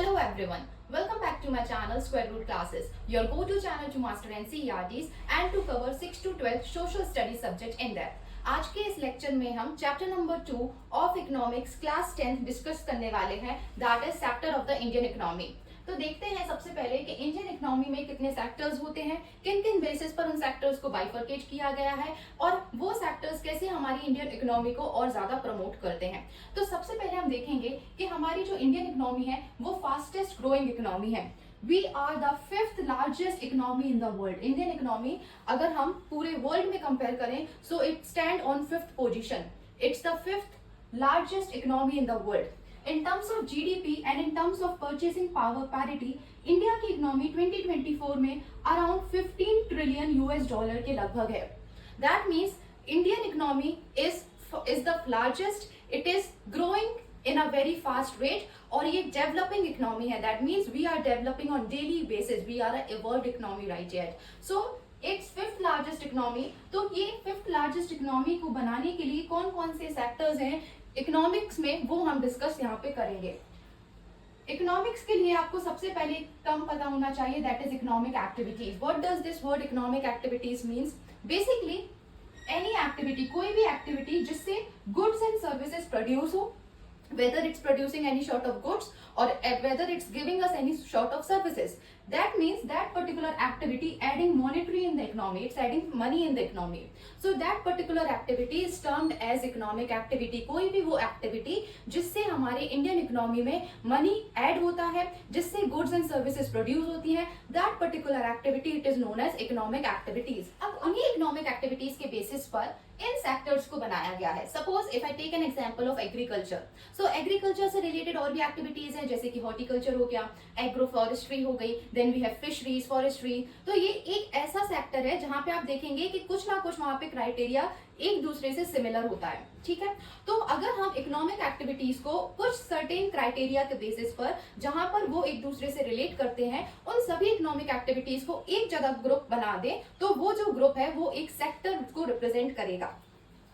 Hello everyone, welcome back to my channel Square Root Classes, your go-to channel to master NCERTs and to cover 6 to 12 social studies subject in depth. आज के इस lecture में हम chapter number 2 of economics class 10 discuss करने वाले हैं, that is sector of the Indian economy. तो देखते हैं सबसे पहले कि इंडियन इकोनॉमी में कितने सेक्टर्स होते हैं, किन किन बेसिस पर उन सेक्टर्स को बाइफरकेट किया गया है और वो सेक्टर्स कैसे हमारी इंडियन इकोनॉमी को और ज्यादा प्रमोट करते हैं। तो सबसे पहले हम देखेंगे कि हमारी जो इंडियन इकोनॉमी है वो फास्टेस्ट ग्रोइंग इकोनॉमी है। We are the 5th largest economy in the world. Indian economy अगर हम पूरे वर्ल्ड में कंपेयर करें so it stand on 5th position. It's the 5th largest economy in the world. In terms of GDP and in terms of purchasing power parity, India की economy 2024 में around 15 trillion US dollar के लगभग है। That means Indian economy is the largest. It is growing in a very fast rate और ये developing economy है। That means we are developing on daily basis. We are a evolved economy right yet. So it's 5th largest economy. तो ये 5th largest economy को बनाने के लिए कौन कौन से सेक्टर्स हैं इकोनॉमिक्स में, वो हम डिस्कस यहाँ पे करेंगे। इकोनॉमिक्स के लिए आपको सबसे पहले टर्म पता होना चाहिए, that is economic activities. What does this word economic activities means? Basically any activity, कोई भी एक्टिविटी जिससे गुड्स एंड सर्विसेज प्रोड्यूस हो, whether it's producing any sort of goods or whether it's giving us any sort of services. That means that particular activity adding monetary in the economy, it's adding money in the economy. So that particular activity is termed as economic activity. कोई भी वो activity जिससे हमारे Indian economy में money add होता है, जिससे goods and services produce होती हैं, that particular activity it is known as economic activities. अब उन्हीं इकोनॉमिक एक्टिविटीज के बेसिस पर इन सेक्टर्स को बनाया गया है। Suppose if I take an example of agriculture, so agriculture से रिलेटेड और भी एक्टिविटीज हैं जैसे कि हॉर्टिकल्चर हो गया, एग्रो फॉरेस्ट्री हो गई, then we have fisheries, forestry. तो ये एक ऐसा सेक्टर है जहां पे आप देखेंगे कि कुछ ना कुछ वहां पे क्राइटेरिया एक दूसरे से सिमिलर होता है, ठीक है। तो अगर हम इकोनॉमिक एक्टिविटीज को कुछ सर्टेन क्राइटेरिया के बेसिस पर जहां पर वो एक दूसरे से रिलेट करते हैं, उन सभी इकोनॉमिक एक्टिविटीज को एक जगह ग्रुप बना दें, तो वो जो ग्रुप है वो एक सेक्टर को रिप्रेजेंट करेगा।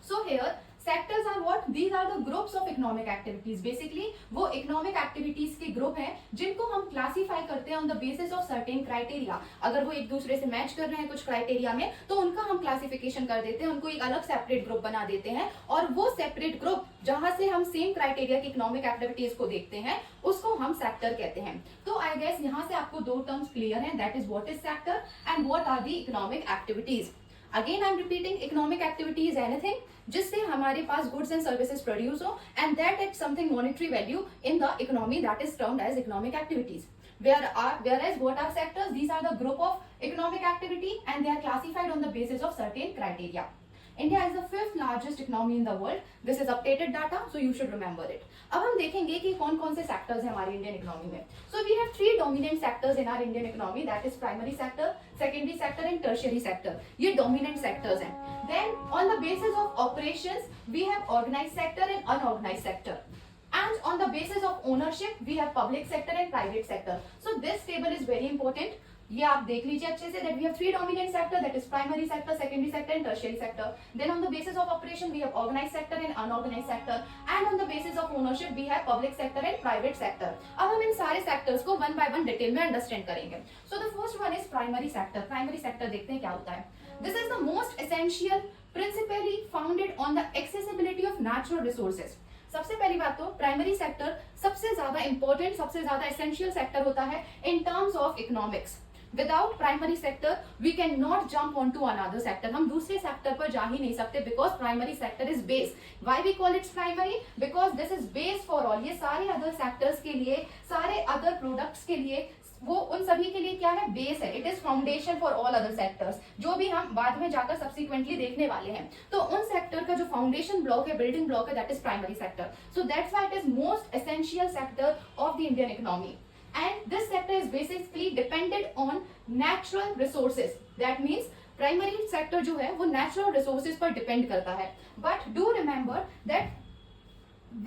So here sectors are what? These are the groups of economic activities. Basically वो economic activities के ग्रुप हैं जिनको हम क्लासीफाई करते हैं on the basis of certain criteria. अगर वो एक दूसरे से मैच कर रहे हैं कुछ क्राइटेरिया में तो उनका हम क्लासिफिकेशन कर देते हैं, उनको एक अलग सेपरेट ग्रुप बना देते हैं और वो सेपरेट ग्रुप जहां से हम सेम क्राइटेरिया की इकोनॉमिक एक्टिविटीज को देखते हैं उसको हम सेक्टर कहते हैं। तो आई गेस यहाँ से आपको दो टर्म्स क्लियर हैं, that is what is sector and what are the economic activities. Again I am repeating, economic activity is anything जिससे हमारे पास गुड्स एंड सर्विसेज प्रोड्यूस हो and that at something monetary value in the economy, that is termed as economic activities. Whereas what are sectors? These are the group of economic activity and they are classified on the basis of certain criteria. India is the 5th largest economy in the world. This is updated data, so you should remember it. अब हम देखेंगे कि कौन कौन से sectors हैं हमारी Indian economy में। So we have 3 dominant sectors in our Indian economy, that is primary sector, secondary sector and tertiary sector. ये dominant sectors हैं। Then on the basis of operations, we have organized sector and unorganized sector. And on the basis of ownership, we have public sector and private sector. So this table is very important. ये आप देख लीजिए अच्छे से, that we have 3 dominant sector, that is primary sector, secondary sector and tertiary sector. Then on the basis of operation we have organized sector and unorganized sector, and on the basis of ownership we have public sector and private sector. अब हम इन सारे sectors को one by one detail में understand करेंगे। So the first one is primary sector. Primary sector देखते हैं क्या होता है। This is the most essential, principally founded on the accessibility of natural resources. सबसे पहली बात तो प्राइमरी सेक्टर सबसे ज्यादा इंपॉर्टेंट, सबसे ज्यादा एसेंशियल सेक्टर होता है in terms of economics. Without primary sector we can not jump on to another sector. हम दूसरे सेक्टर पर जा ही नहीं सकते because primary sector is base. Why we call it's primary? Because this is base for all. ये सारे other sectors के लिए, सारे अदर प्रोडक्ट्स के लिए, वो उन सभी के लिए क्या है? बेस है। It is foundation for all other sectors, जो भी हम बाद में जाकर सब्सिक्वेंटली देखने वाले हैं। तो उन सेक्टर का जो फाउंडेशन ब्लॉक है, बिल्डिंग ब्लॉक है, that is primary sector. So that's why it is most essential sector of the Indian economy. And this sector is basically dependent on natural resources. That means primary sector जो है वो natural resources पर depend करता है. But do remember that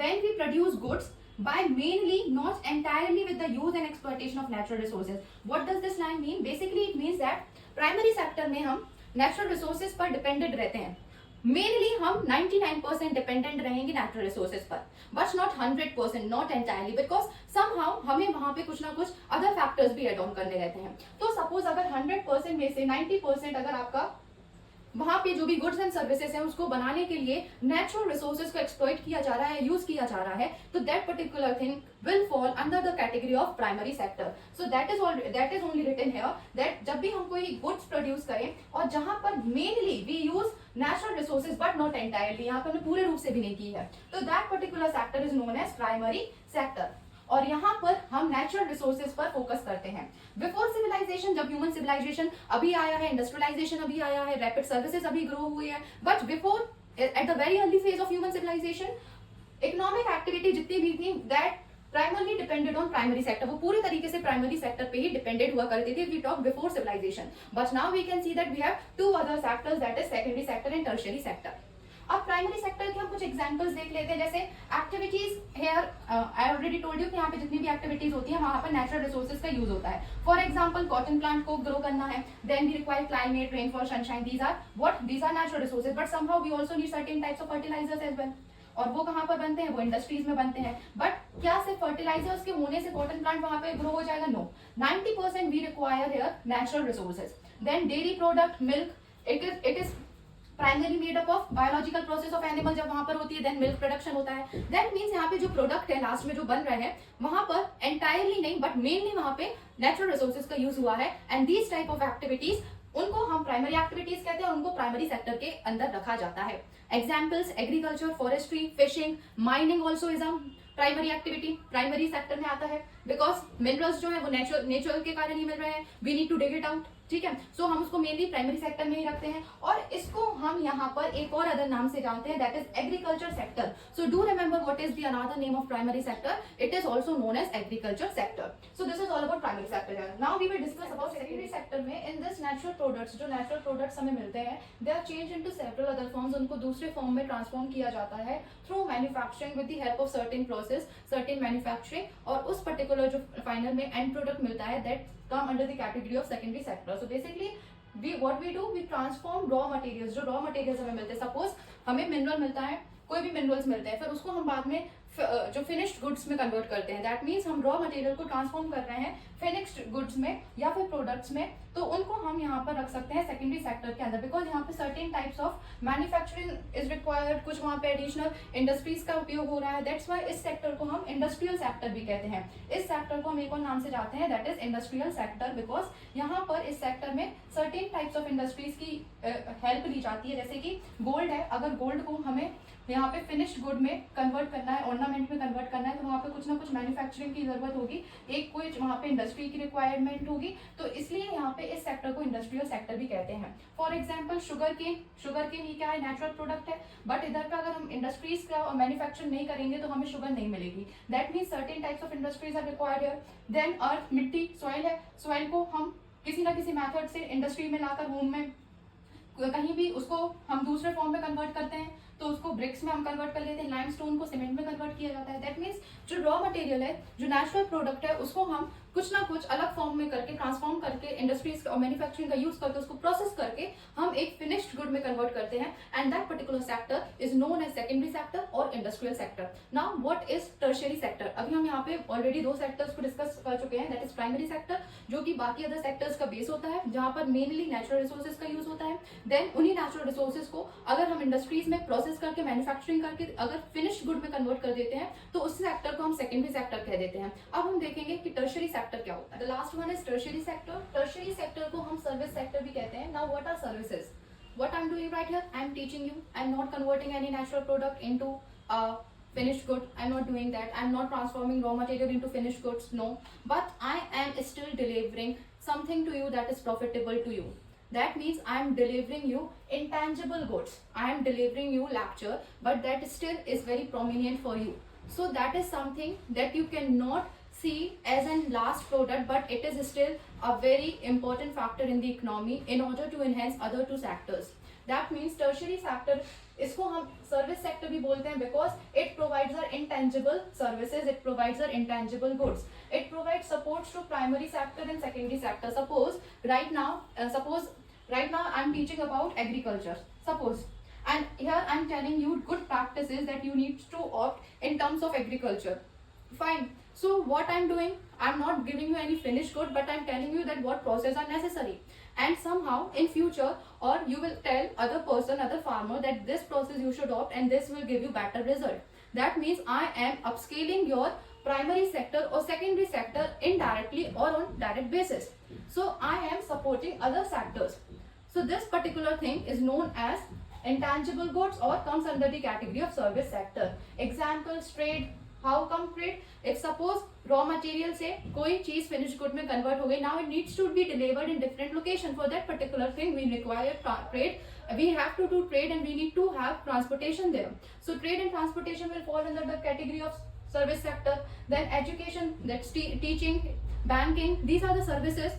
when we produce goods by mainly not entirely with the use and exploitation of natural resources. What does this line mean? Basically it means that primary sector में हम natural resources पर dependent रहते हैं mainly हम 99% dependent रहेंगे natural resources पर, but not 100%, not entirely, because somehow हमें वहां पे कुछ ना कुछ अदर फैक्टर्स भी एड ऑन करने रहते हैं। तो सपोज अगर 100% में से 90% अगर आपका वहां पे जो भी गुड्स एंड सर्विसेज है उसको बनाने के लिए नेचुरल रिसोर्सेज को एक्सप्लॉइट किया जा रहा है, यूज किया जा रहा है, तो that particular thing will fall under the category of primary sector. So that is only written here that जब भी हम कोई goods produce करें और जहां पर mainly we use natural resources but not entirely, यहाँ पर हमने पूरे रूप से भी नहीं की है, तो that particular sector is known as primary sector. और यहाँ पर हम नेचुरल रिसोर्सेज पर फोकस करते हैं। बिफोर सिविलाइजेशन, जब ह्यूमन सिविलाइजेशन अभी आया है, इंडस्ट्रियलाइजेशन अभी आया है, रैपिड सर्विसेज अभी ग्रो हुई है, but before at the very early phase of human civilisation economic activity जितनी भी थी that primarily depended on primary sector, वो पूरी तरीके से प्राइमरी सेक्टर पे ही डिपेंडेड हुआ करती थी। We talk before civilisation, but now we can see that we have two other sectors, that is secondary sector and tertiary sector. अब primary sector के हम कुछ एग्जांपल्स देख लेते हैं, जैसे activities here I already told you कि यहाँ पे जितनी भी एक्टिविटीज होती है वहां पर नेचुरल रिसोर्सेज का यूज होता है। फॉर एग्जांपल कॉटन प्लांट को ग्रो करना है, then we require climate, rainfall, sunshine, these are natural resources, but somehow we also need certain types of fertilisers as well. और वो कहाँ पर बनते हैं, वो इंडस्ट्रीज में बनते हैं। बट क्या सिर्फ फर्टिलाइजर्स के होने से कॉटन प्लांट वहां पे ग्रो हो जाएगा? No, 90% we require here natural resources. Then dairy product, milk, it is primary made up of biological process of animal, जब वहां पर होती है देन मिल्क प्रोडक्शन होता है। दैट मींस यहाँ पे जो प्रोडक्ट है लास्ट में जो बन रहे हैं वहां पर एंटायरली नहीं बट मेनली वहां पे नेचुरल रिसोर्सेज का यूज हुआ है। And these type of activities उनको हम प्राइमरी एक्टिविटीज कहते हैं और उनको प्राइमरी सेक्टर के अंदर रखा जाता है। Examples agriculture, forestry, fishing, mining also is a primary activity, primary sector में आता है, बिकॉज मिनरल्स जो है वो नेचुरल के कारण ही मिल रहे हैं, we need to dig it out, ठीक है। सो हम उसको मेनली प्राइमरी सेक्टर में ही रखते हैं और इसको हम यहाँ पर एक और अदर नाम से जानते हैं, that is agriculture sector. So do remember what is the another name of primary sector, it is also known as agriculture sector. So this is all about primary sector. Now we will discuss about secondary sector में। In this natural products, जो natural products हमें मिलते हैं, they are change into several other forms, उनको दूसरे form में transform किया जाता है through manufacturing with the help of certain process, certain manufacturing, और उस पर्टिकुलर जो फाइनल में एंड प्रोडक्ट मिलता है that come under the category of secondary sector. So basically what we do, we transform raw materials, जो raw materials हमें मिलते हैं, सपोज हमें मिनरल मिलता है, कोई भी मिनरल्स मिलते हैं, फिर उसको हम बाद में जो फिनिश्ड गुड्स में कन्वर्ट करते हैं। दैट मीन्स हम रॉ मटेरियल को ट्रांसफॉर्म कर रहे हैं फिनिश्ड गुड्स में या फिर प्रोडक्ट्स में, तो उनको हम यहाँ पर रख सकते हैं सेकेंडरी सेक्टर के अंदर, बिकॉज यहाँ पे certain types of manufacturing is required, कुछ वहाँ पे एडिशनल इंडस्ट्रीज का उपयोग हो रहा है। दैट्स वाई इस सेक्टर को हम इंडस्ट्रियल सेक्टर भी कहते हैं। इस सेक्टर को हम एक और नाम से जानते हैं, that is industrial sector, because यहाँ पर इस सेक्टर में सर्टेन टाइप्स ऑफ इंडस्ट्रीज की हेल्प ली जाती है। जैसे कि गोल्ड है, अगर गोल्ड को हमें यहाँ पे फिनिश्ड गुड में कन्वर्ट करना है, ऑर्नामेंट में कन्वर्ट करना है, तो वहाँ पे कुछ ना कुछ मैन्युफैक्चरिंग की जरूरत होगी, एक कोई वहाँ पे इंडस्ट्री की रिक्वायरमेंट होगी, तो इसलिए यहाँ पे इस सेक्टर को इंडस्ट्रियल सेक्टर भी कहते हैं। फॉर एग्जाम्पल शुगर केन ही क्या है, नेचुरल प्रोडक्ट है, बट इधर का अगर हम इंडस्ट्रीज का मैन्युफैक्चर नहीं करेंगे तो हमें शुगर नहीं मिलेगी। That means certain types of industries are required here. Then earth, मिट्टी, सॉइल है, सॉइल को हम किसी ना किसी मेथड से इंडस्ट्री में लाकर होम में कहीं भी उसको हम दूसरे फॉर्म में कन्वर्ट करते हैं, तो उसको ब्रिक्स में हम कन्वर्ट कर लेते हैं, लाइमस्टोन को सीमेंट में कन्वर्ट किया जाता है। दैट मीन्स जो रॉ मटेरियल है, जो नेचुरल प्रोडक्ट है, उसको हम कुछ ना कुछ अलग फॉर्म में करके ट्रांसफॉर्म करके इंडस्ट्रीज और मैन्युफैक्चरिंग का यूज करके उसको प्रोसेस करके हम एक फिनिश्ड गुड में कन्वर्ट करते हैं, and that particular sector is known as secondary sector और industrial sector. Now what is tertiary sector? अभी हम यहाँ पे ऑलरेडी दो सेक्टर्स को डिस्कस कर चुके हैं, दैट इज प्राइमरी सेक्टर, जो कि बाकी अदर सेक्टर्स का बेस होता है, जहां पर मेनली नेचुरल रिसोर्सेज का यूज होता है। देन उन्हीं नेचुरल रिसोर्सेज को अगर हम इंडस्ट्रीज में प्रोसेस करके मैन्युफैक्चरिंग करके अगर फिनिश्ड गुड में कन्वर्ट कर देते हैं, तो उस सेक्टर को हम सेकेंडरी सेक्टर कह देते हैं। अब हम देखेंगे कि टर्शियरी सेक्टर क्या होता है। Last one is tertiary sector. Tertiary sector को हम सर्विस सेक्टर भी कहते हैं। Now what are services? What I'm doing right here, I'm teaching you. I'm not converting any natural product into a finished good. I'm not doing that. I'm not transforming raw material into finished goods. No, but I am still delivering something to you that is profitable to you. That means I'm delivering you intangible goods. I am delivering you lecture, but that still is very prominent for you. So that is something that you cannot see as an last product, but it is still a very important factor in the economy in order to enhance other two sectors. That means tertiary sector, इसको हम service sector भी बोलते हैं, because it provides our intangible services, it provides our intangible goods, it provides supports to primary sector and secondary sector. Suppose right now I'm teaching about agriculture. Suppose And here I'm telling you good practices that you need to opt in terms of agriculture. Fine. So what I'm doing, I'm not giving you any finished good, but I'm telling you that what process are necessary. And somehow in future, or you will tell other person, other farmer that this process you should opt and this will give you better result. That means I am upscaling your primary sector or secondary sector indirectly or on direct basis. So I am supporting other sectors. So this particular thing is known as intangible goods or comes under the category of service sector. Examples, trade. How come trade? If suppose raw material से कोई चीज finished good में convert हो गई, now it needs to be delivered in different location. For that particular thing we require trade. We have to do trade and we need to have transportation there. So trade and transportation will fall under the category of service sector. Then education, that's teaching, banking, these are the services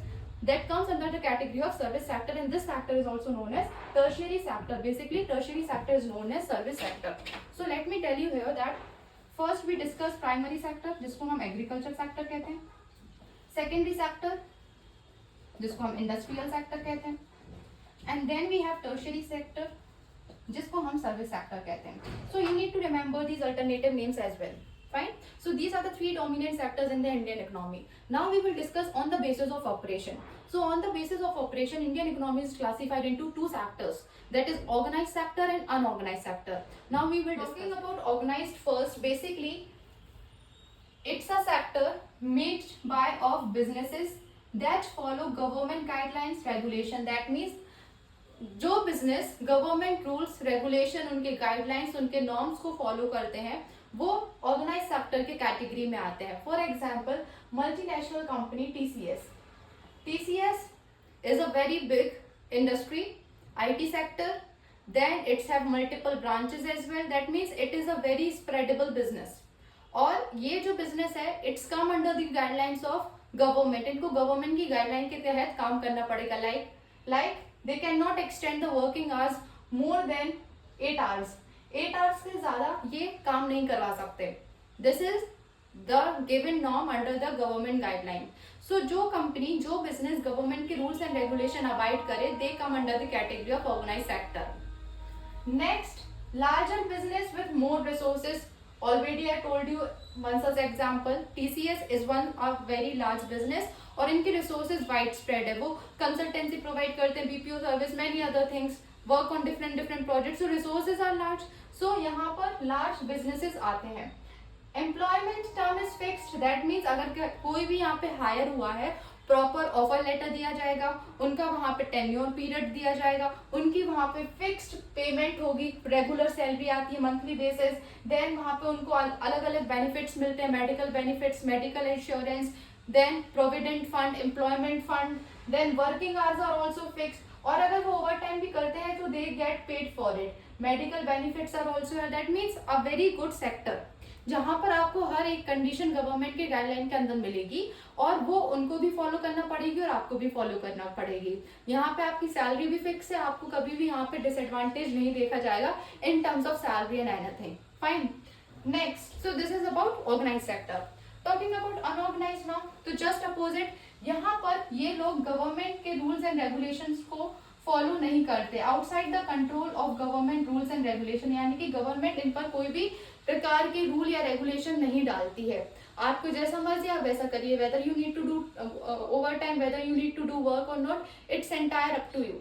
that comes under the category of service sector, and this sector is also known as tertiary sector. Basically tertiary sector is known as service sector. So let me tell you here that first we discuss primary sector जिसको हम agriculture sector कहते हैं, secondary sector जिसको हम industrial sector कहते हैं, and then we have tertiary sector जिसको हम service sector कहते हैं. So you need to remember these alternative names as well. Fine. So these are the three dominant sectors in the Indian economy. Now we will discuss on the basis of operation. So on the basis of operation, Indian economy is classified into two sectors, that is organized sector and unorganized sector. Now we will talking about organized first. Basically, it's a sector made by of businesses that follow government guidelines, regulation. That means जो business government rules regulation उनके guidelines उनके norms को follow करते हैं वो organise sector के category में आते हैं. For example multinational company TCS. TCS is a very big industry, IT sector. Then it's have multiple branches as well. That means it is a very spreadable business. और ये जो business है it's come under the guidelines of government. इनको government की guideline के तहत काम करना पड़ेगा. Like they cannot extend the working hours more than 8 hours. 8 hours से ज़्यादा ये काम नहीं करवा सकते. This is the given norm under the government guideline. So जो कंपनी जो बिजनेस गवर्नमेंट के रूल्स एंड रेगुलेशन अवॉइड करे they come under the category of organized sector. Next, larger business with more resources. Already I told you one such example. TCS is one of very large business और इनके resources wide spread है. वो consultancy provide करते हैं, BPO service, many other things, work on different projects. So resources are large. So यहाँ पर large businesses आते हैं. Employment term is fixed. That means अगर कोई भी यहाँ पे हायर हुआ है प्रॉपर ऑफर लेटर दिया जाएगा, उनका वहाँ पे टेन्योर पीरियड दिया जाएगा, उनकी वहाँ पे फिक्स्ड पेमेंट होगी, रेगुलर सैलरी आती है मंथली बेसिस. देन वहाँ पे उनको अलग अलग बेनिफिट्स मिलते हैं, medical benefits, medical insurance, then provident fund, employment fund, then working hours are also fixed. और अगर वो ओवर टाइम भी करते हैं तो they get paid for it. Medical benefits are also here. That means a very good sector जहाँ पर आपको हर एक कंडीशन गवर्नमेंट के गाइडलाइन के अंदर मिलेगी और वो उनको भी फॉलो करना पड़ेगी और आपको भी फॉलो करना पड़ेगी. यहाँ पे आपकी सैलरी भी फिक्स है, आपको कभी भी यहाँ पे डिसएडवांटेज नहीं देखा जाएगा in terms of salary and anything. Fine. Next, so this is about organised sector. Talking about unorganised now, तो जस्ट अपोजिट, यहाँ पर ये लोग गवर्नमेंट के रूल्स एंड रेगुलेशंस को फॉलो नहीं करते. Outside the control of government rules and regulation, यानी कि गवर्नमेंट इन पर कोई भी प्रकार के रूल या रेगुलेशन नहीं डालती है. आपको जैसा मर्जी आप वैसा करिए, whether you need to do overtime, whether you need to do work और not, it's entire up to you.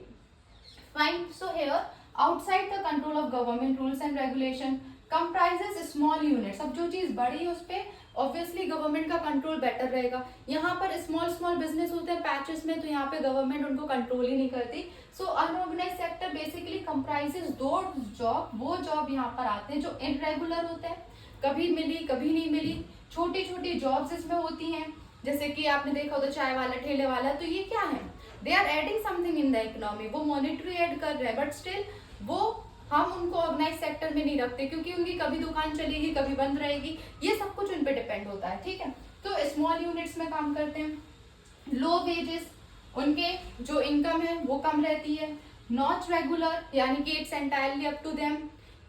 Fine. So here outside the control of government rules and regulation comprises small units. अब जो चीज बड़ी है उस पर obviously government का control better रहेगा. यहाँ पर स्मॉल बिजनेस होते हैं पैचेस में, तो यहाँ पे गवर्नमेंट उनको कंट्रोल ही नहीं करती. सो अनऑर्गेनाइज सेक्टर बेसिकली कंप्राइजेस दो जॉब, वो जॉब यहाँ पर आते हैं जो इनरेगुलर होते हैं, कभी मिली कभी नहीं मिली. छोटी छोटी जॉब्स इसमें होती हैं, जैसे कि आपने देखा हो तो चाय वाला, ठेले वाला. तो ये क्या है, they are adding something in the economy. वो मॉनिटरी एड कर रहे हैं, बट स्टिल वो हम उनको ऑर्गेनाइज सेक्टर में नहीं रखते क्योंकि उनकी कभी दुकान चलेगी कभी बंद रहेगी. ये सब कुछ उन पे डिपेंड होता है. ठीक है. तो स्मॉल यूनिट्स में काम करते हैं. लो वेजेस, उनके जो इनकम है वो कम रहती है. नॉट रेगुलर, यानी कि it's entirely up to them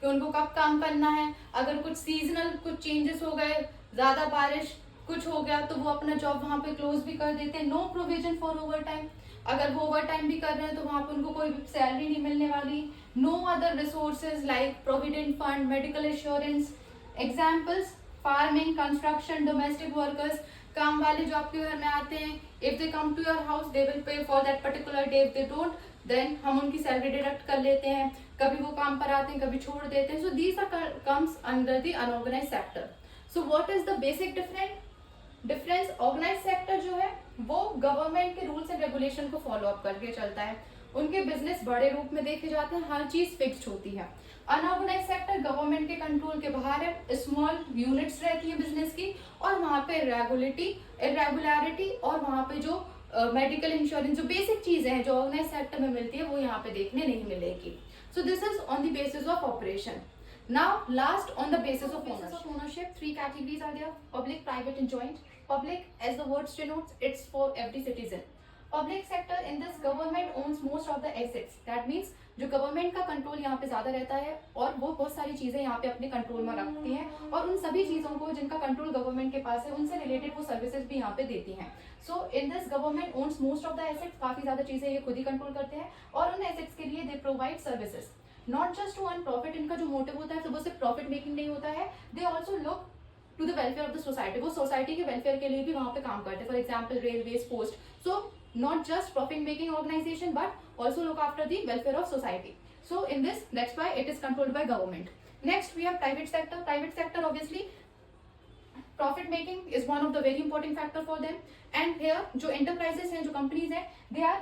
कि उनको कब काम करना है. अगर कुछ सीजनल कुछ चेंजेस हो गए, ज्यादा बारिश कुछ हो गया तो वो अपना जॉब वहाँ पे क्लोज भी कर देते हैं। No provision for overtime, अगर वो ओवर टाइम भी कर रहे हैं तो वहाँ पे उनको कोई सैलरी नहीं मिलने वाली। No other resources like provident fund, medical insurance. Examples, farming, construction, domestic workers, काम वाले जो आपके घर में आते हैं, if they come to your house they will pay for that particular day, if they don't then हम उनकी सैलरी डिडक्ट कर लेते हैं। कभी वो काम पर आते हैं, कभी छोड़ देते हैं। So these are comes under the unorganised sector. So what is the basic difference? Organised sector जो है वो गवर्नमेंट के रूल्स एंड रेगुलेशन को फॉलो अप करके चलता है, उनके बिजनेस बड़े रूप में देखे जाते हैं, हर चीज फिक्स्ड होती है। अनऑर्गेनाइज सेक्टर गवर्नमेंट के कंट्रोल के बाहर है, स्मॉल यूनिट्स रहती है बिजनेस की, और वहाँ पे इरेगुलरिटी और वहाँ पे जो मेडिकल इंश्योरेंस, जो बेसिक चीजें हैं जो ऑर्गेनाइज सेक्टर में मिलती है, वो यहाँ पे देखने नहीं मिलेगी। सो this is on the basis of operation. Now, last on the basis of ownership, three categories are there: public, private, and joint. Public, as the word denotes, it's for every citizen. Public sector, in this government owns most of the assets. That means जो government का control यहाँ पे ज्यादा रहता है और वो बहुत सारी चीजें यहाँ पे अपने कंट्रोल में रखती हैं, और उन सभी चीजों को जिनका कंट्रोल गवर्नमेंट के पास है उनसे रिलेटेड वो सर्विसेज भी यहाँ पे देती हैं। So in this government owns most of the assets, काफी ज्यादा चीजें ये खुद ही कंट्रोल करते हैं, और उन एसेट्स के लिए they provide services not just to earn profit. इनका जो मोटिव होता है तो वो सिर्फ प्रॉफिट मेकिंग नहीं होता है, they also look to the welfare of the society. वो सोसाइटी के वेलफेयर के लिए भी वहाँ पे काम करते हैं, for example railways, post. So not just profit making organisation but also look after the welfare of society. So in this, that's why it is controlled by government. Next we have private sector. Private sector obviously profit making is one of the very important factor for them. And here जो enterprises हैं, जो companies हैं, they are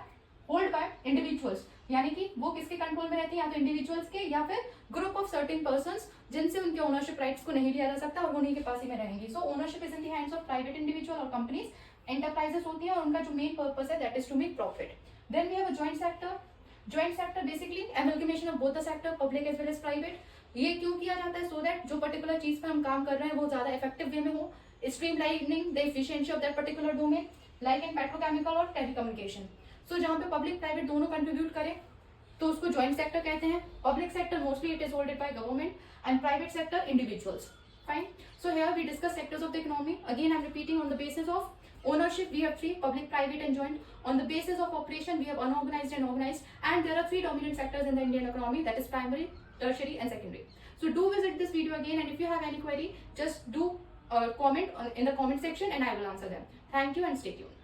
hold by individuals. यानी कि वो किसके control में रहती है, या तो इंडिविजुअल्स के या फिर ग्रुप ऑफ सर्टेन पर्संस जिनसे उनके ओनरशिप राइट्स को नहीं लिया जा सकता और वो उन्हीं के पास ही में रहेंगी. So ownership is in the hands of private individual और कंपनीज. एंटरप्राइजेस होती है और उनका जो मेन पर्पस है that is to make profit. Then we have a joint sector. Joint sector basically amalgamation of both the sector, public as well as private. ये क्यों किया जाता है? सो दैट जो पर्टिकुलर चीज पर हम काम कर रहे हैं वो ज्यादा इफेक्टिव वे में हो, streamlining the efficiency of that particular domain, like in petrochemical और टेलीकम्युनिकेशन. सो जहां पे पब्लिक प्राइवेट दोनों कंट्रीब्यूट करें तो उसको जॉइंट सेक्टर कहते हैं. Public sector mostly it is holded by government and private sector individuals. Fine. So here we discuss sectors of the economy. Again, I'm repeating, on the basis of ownership we have three: public, private, and joint. On the basis of operation we have unorganized and organized. And there are three dominant sectors in the Indian economy, that is primary, tertiary, and secondary. So do visit this video again, and if you have any query, just do comment in the comment section, and I will answer them. Thank you and stay tuned.